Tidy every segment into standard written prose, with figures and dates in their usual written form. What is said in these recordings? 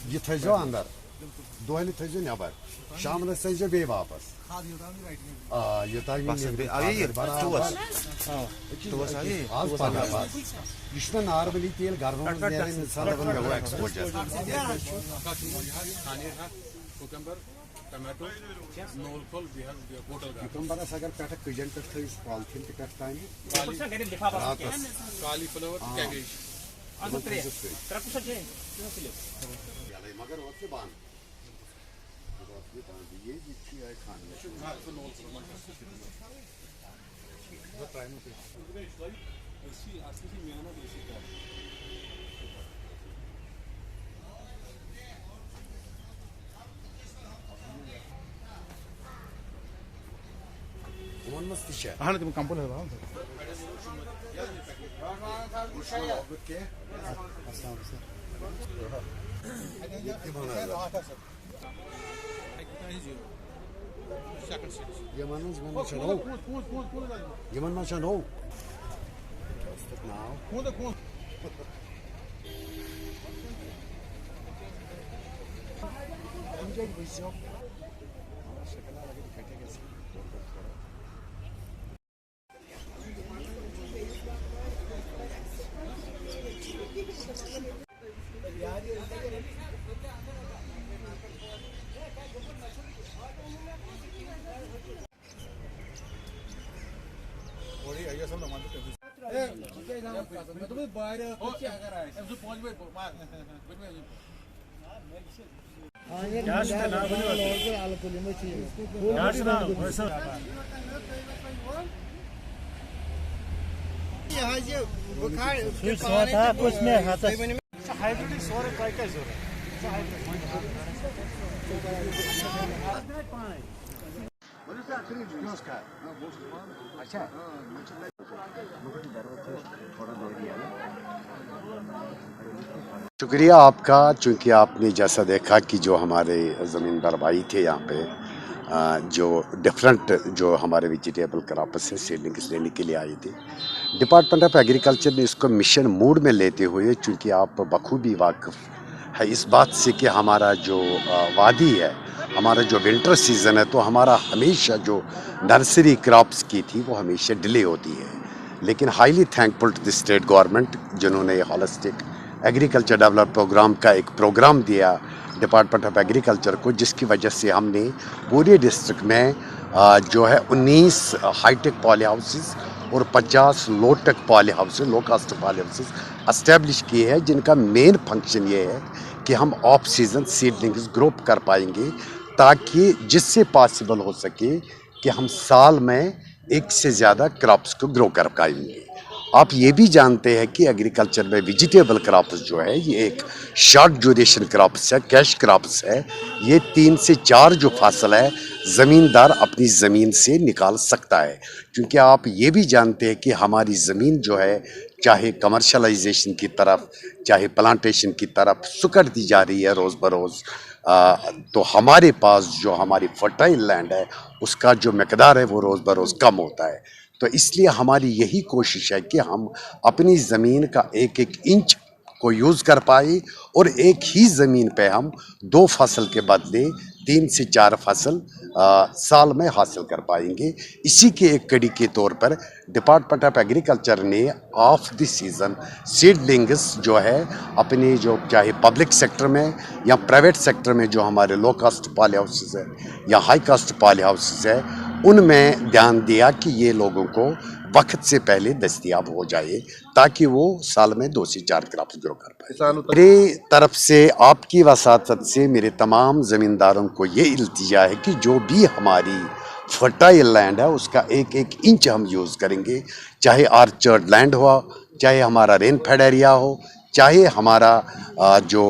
یہ تھو اندر دہلی تھو نبر شام تھو بی واپس یہ نارملی تیل گرم ایکسپورٹ کیوکمبرس اگر پہ کجن پہ تھوس پالتھین تہ پہ مگر بند تم کمپل نو شکریہ آپ کا، چونکہ آپ نے جیسا دیکھا کہ جو ہمارے زمیندار بھائی تھے یہاں پہ جو ڈفرینٹ جو ہمارے ویجیٹیبل کراپس ہیں سیڈلنگس لینے کے لیے آئی تھی، ڈپارٹمنٹ آف ایگریکلچر نے اس کو مشن موڈ میں لیتے ہوئے، چونکہ آپ بخوبی واقف ہے اس بات سے کہ ہمارا جو وادی ہے، ہمارا جو ونٹر سیزن ہے، تو ہمارا ہمیشہ جو نرسری کراپس کی تھی وہ ہمیشہ ڈیلے ہوتی ہے، لیکن highly thankful to the state government جنہوں نے ہالسٹک ایگریکلچر ڈیولپ پروگرام کا ایک پروگرام دیا ڈپارٹمنٹ آف ایگریکلچر کو، جس کی وجہ سے ہم نے پورے ڈسٹرکٹ میں جو ہے 19 ہائی ٹیک پالی ہاؤسز اور 50 لو ٹیک پالی ہاؤسز، لو کاسٹ پالی ہاؤسز اسٹیبلش کیے ہیں، جن کا مین فنکشن یہ ہے کہ ہم آف سیزن سیڈلنگز گروپ کر پائیں گے، تاکہ جس سے پاسبل ہو سکے کہ ہم سال میں ایک سے زیادہ کراپس کو گرو کر پائیں گے۔ آپ یہ بھی جانتے ہیں کہ ایگریکلچر میں ویجیٹیبل کراپس جو ہے یہ ایک شارٹ ڈیوریشن کراپس ہے، کیش کراپس ہے، یہ 3 سے 4 جو فصل ہے زمیندار اپنی زمین سے نکال سکتا ہے، کیونکہ آپ یہ بھی جانتے ہیں کہ ہماری زمین جو ہے چاہے کمرشلائزیشن کی طرف چاہے پلانٹیشن کی طرف سکڑتی جا رہی ہے روز بروز، تو ہمارے پاس جو ہماری فرٹائل لینڈ ہے اس کا جو مقدار ہے وہ روز بروز کم ہوتا ہے، تو اس لیے ہماری یہی کوشش ہے کہ ہم اپنی زمین کا ایک ایک انچ کو یوز کر پائے اور ایک ہی زمین پہ ہم 2 فصل کے بدلے 3 سے 4 فصل سال میں حاصل کر پائیں گے۔ اسی کے ایک کڑی کے طور پر ڈپارٹمنٹ آف ایگریکلچر نے آف دی سیزن سیڈلنگس جو ہے اپنی جو چاہے پبلک سیکٹر میں یا پرائیویٹ سیکٹر میں جو ہمارے لو کاسٹ پالی ہاؤسز ہے یا ہائی کاسٹ پالی ہاؤسز ہے ان میں دھیان دیا کہ یہ لوگوں کو وقت سے پہلے دستیاب ہو جائے تاکہ وہ سال میں 2 سے 4 کراپس گرو کر پائے۔ میری طرف سے آپ کی وساطت سے میرے تمام زمینداروں کو یہ التجا ہے کہ جو بھی ہماری فرٹائل لینڈ ہے اس کا ایک ایک انچ ہم یوز کریں گے، چاہے آرچرڈ لینڈ ہوا، چاہے ہمارا رین فیڈ ایریا ہو، چاہے ہمارا جو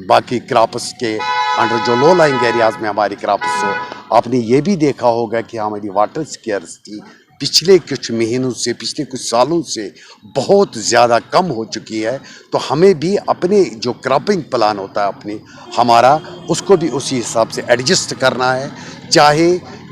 باقی کراپس کے انڈر جو لو لائنگ ایریاز میں ہماری کراپس ہو۔ آپ نے یہ بھی دیکھا ہوگا کہ ہماری واٹر سکیورٹی پچھلے کچھ مہینوں سے پچھلے کچھ سالوں سے بہت زیادہ کم ہو چکی ہے، تو ہمیں بھی اپنے جو کراپنگ پلان ہوتا ہے ہمارا اس کو بھی اسی حساب سے ایڈجسٹ کرنا ہے، چاہے